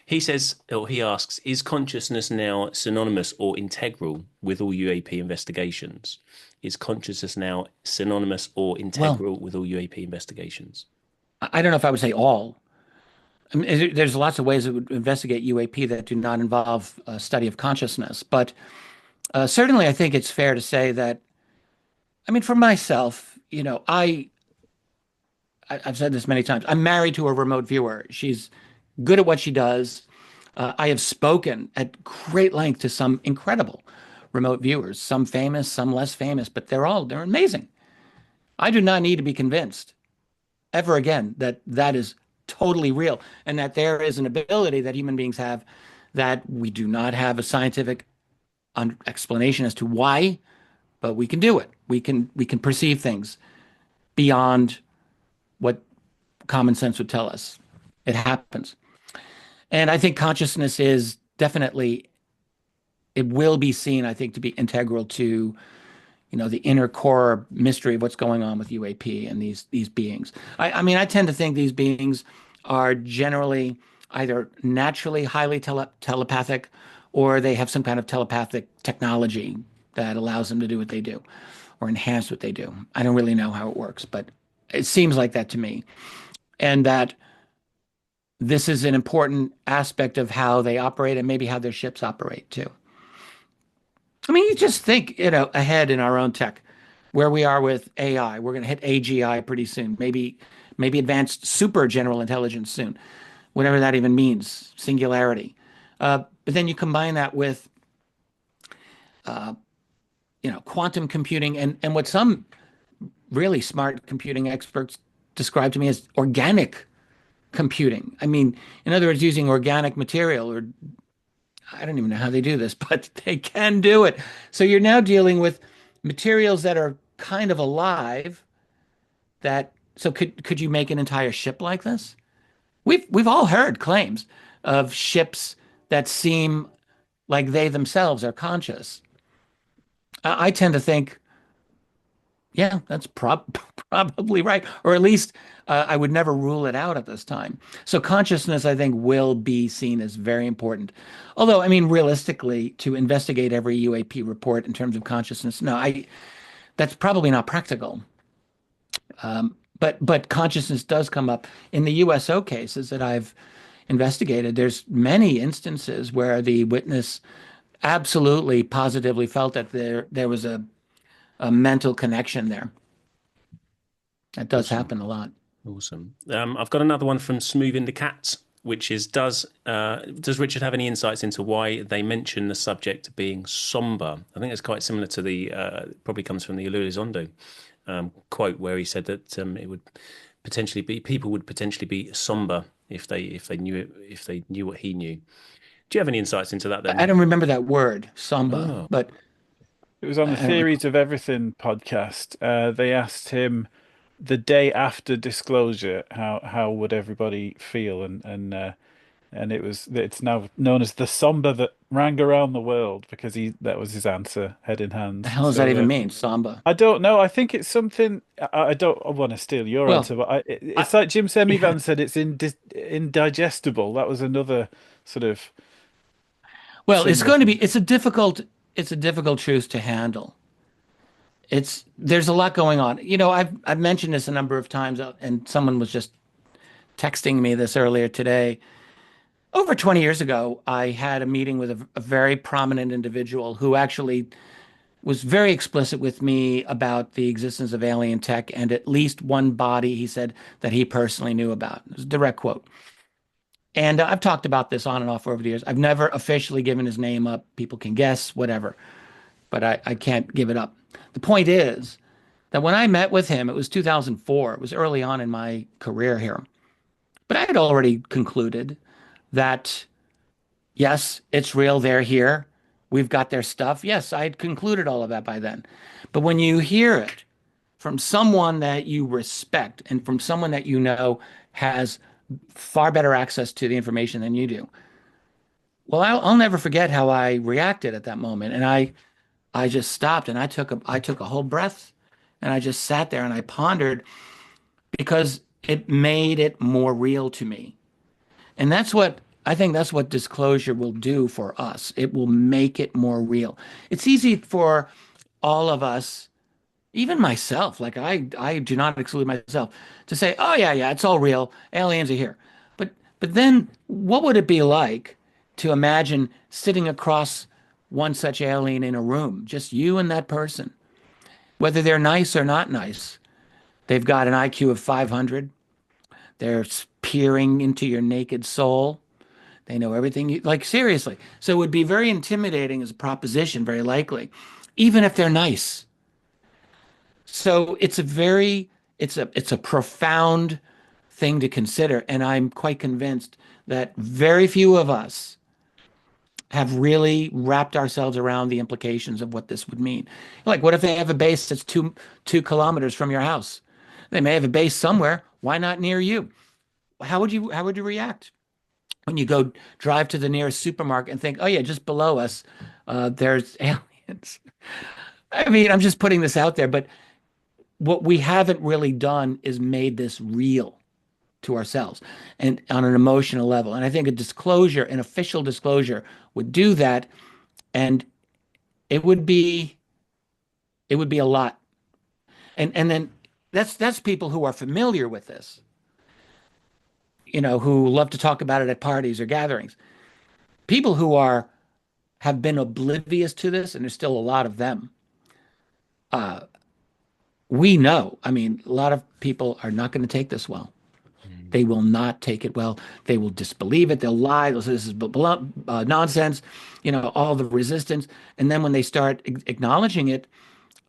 He says, or he asks, is consciousness now synonymous or integral with all UAP investigations? Is consciousness now synonymous or integral with all UAP investigations? I don't know if I would say all. I mean, there's lots of ways to investigate UAP that do not involve a study of consciousness, but certainly I think it's fair to say that, I mean, for myself, I've said this many times, I'm married to a remote viewer. She's good at what she does. I have spoken at great length to some incredible remote viewers, some famous, some less famous, but they're amazing. I do not need to be convinced ever again that is totally real, and that there is an ability that human beings have that we do not have a scientific explanation as to why but we can do it. We can perceive things beyond what common sense would tell us. It happens. And I think consciousness is definitely, it will be seen, I think, to be integral to, the inner core mystery of what's going on with UAP and these beings. I mean, I tend to think these beings are generally either naturally highly telepathic, or they have some kind of telepathic technology that allows them to do what they do or enhance what they do. I don't really know how it works, but it seems like that to me. And that this is an important aspect of how they operate and maybe how their ships operate too. I mean, you just think, ahead in our own tech, where we are with AI. We're going to hit AGI pretty soon. Maybe advanced super general intelligence soon, whatever that even means, singularity. But then you combine that with, quantum computing and what some really smart computing experts describe to me as organic computing. I mean, in other words, using organic material, or I don't even know how they do this, but they can do it. So you're now dealing with materials that are kind of alive. So could you make an entire ship like this? We've all heard claims of ships that seem like they themselves are conscious. I tend to think, yeah, that's probably right, or at least I would never rule it out at this time. So consciousness, I think, will be seen as very important. Although, I mean, realistically, to investigate every UAP report in terms of consciousness, no, that's probably not practical. But consciousness does come up in the USO cases that I've investigated. There's many instances where the witness absolutely positively felt that there was a mental connection there. That does happen a lot. Awesome. I've got another one from Smoothing the Cats, which is, does Richard have any insights into why they mention the subject being somber? I think it's quite similar to probably comes from the Elizondo quote, where he said that people would potentially be somber if they knew what he knew. Do you have any insights into that then? I don't remember that word, samba, but it was on the Theories of Everything podcast. They asked him the day after disclosure how would everybody feel, and it's now known as the samba that rang around the world, because that was his answer, head in hand. The hell does that even mean, samba? I don't know. I think it's something. I don't want to steal your answer, but it's like Jim Semivan said, it's indigestible. That was another sort of. Well, it's a difficult truth to handle. There's a lot going on. I've mentioned this a number of times, and someone was just texting me this earlier today. Over 20 years ago, I had a meeting with a very prominent individual who actually was very explicit with me about the existence of alien tech, and at least one body, he said, that he personally knew about. It was a direct quote. And I've talked about this on and off over the years. I've never officially given his name up. People can guess, whatever, but I can't give it up. The point is that when I met with him, it was 2004. It was early on in my career here. But I had already concluded that, yes, it's real. They're here. We've got their stuff. Yes, I had concluded all of that by then. But when you hear it from someone that you respect and from someone that you know has far better access to the information than you do, well, I'll never forget how I reacted at that moment. And I just stopped and I took a whole breath, and I just sat there and I pondered, because it made it more real to me. And I think that's what disclosure will do for us. It will make it more real. It's easy for all of us, even myself, like I do not exclude myself, to say, oh yeah, it's all real. Aliens are here. But then what would it be like to imagine sitting across one such alien in a room, just you and that person, whether they're nice or not nice? They've got an IQ of 500. They're peering into your naked soul. They know everything like, seriously. So it would be very intimidating as a proposition, very likely, even if they're nice. So it's a profound thing to consider. And I'm quite convinced that very few of us have really wrapped ourselves around the implications of what this would mean. Like, what if they have a base that's 2 kilometers from your house? They may have a base somewhere. Why not near you? How would you react when you go drive to the nearest supermarket and think, oh yeah, just below us, there's aliens? I mean, I'm just putting this out there, but what we haven't really done is made this real to ourselves and on an emotional level. And I think a disclosure, an official disclosure, would do that, and it would be a lot. And then that's people who are familiar with this, who love to talk about it at parties or gatherings. People who have been oblivious to this, and there's still a lot of them. We know. I mean, a lot of people are not going to take this well. They will not take it well. They will disbelieve it. They'll lie. They'll say this is nonsense, all the resistance. And then when they start acknowledging it,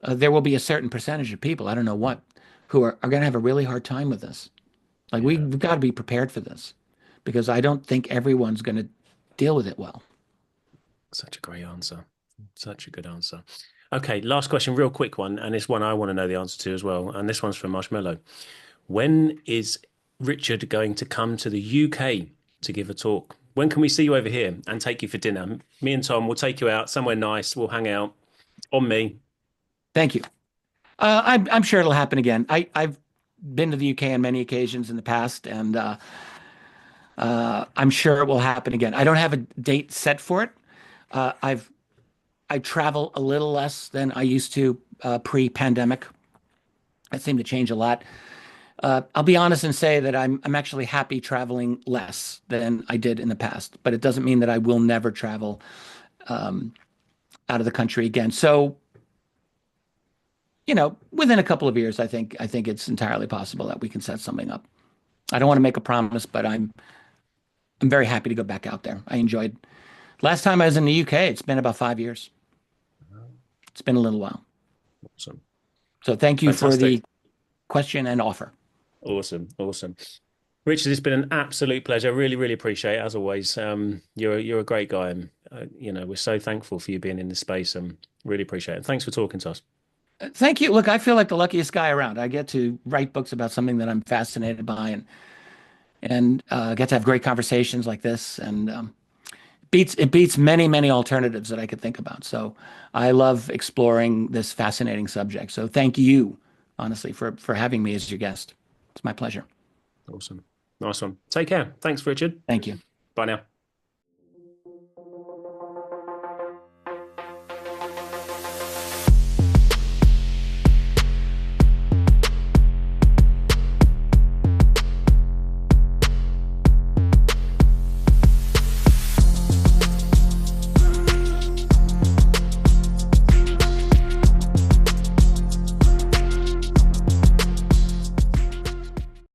there will be a certain percentage of people, I don't know what, who are going to have a really hard time with this. Like, we've got to be prepared for this, because I don't think everyone's going to deal with it well. Such a great answer. Such a good answer. Okay, last question, real quick one, and it's one I want to know the answer to as well. And this one's from Marshmallow. When is Richard going to come to the UK to give a talk? When can we see you over here and take you for dinner? Me and Tom will take you out somewhere nice. We'll hang out. On me. Thank you. I'm sure it'll happen again. I've been to the UK on many occasions in the past, and I'm sure it will happen again. I don't have a date set for it. I travel a little less than I used to pre-pandemic. I seem to change a lot. I'll be honest and say that I'm actually happy traveling less than I did in the past, but it doesn't mean that I will never travel out of the country again. So, within a couple of years, I think it's entirely possible that we can set something up. I don't want to make a promise, but I'm very happy to go back out there. I enjoyed. Last time I was in the UK, it's been about 5 years. It's been a little while. Awesome. So thank you Fantastic. for the question and offer. Awesome. Richard, it's been an absolute pleasure. Really, really appreciate it, as always. You're a great guy, and we're so thankful for you being in this space, and really appreciate it. Thanks for talking to us. Thank you. Look, I feel like the luckiest guy around. I get to write books about something that I'm fascinated by, and get to have great conversations like this, and it beats many, many alternatives that I could think about. So I love exploring this fascinating subject. So thank you, honestly, for having me as your guest. It's my pleasure. Awesome. Nice one. Take care. Thanks, Richard. Thank you. Bye now.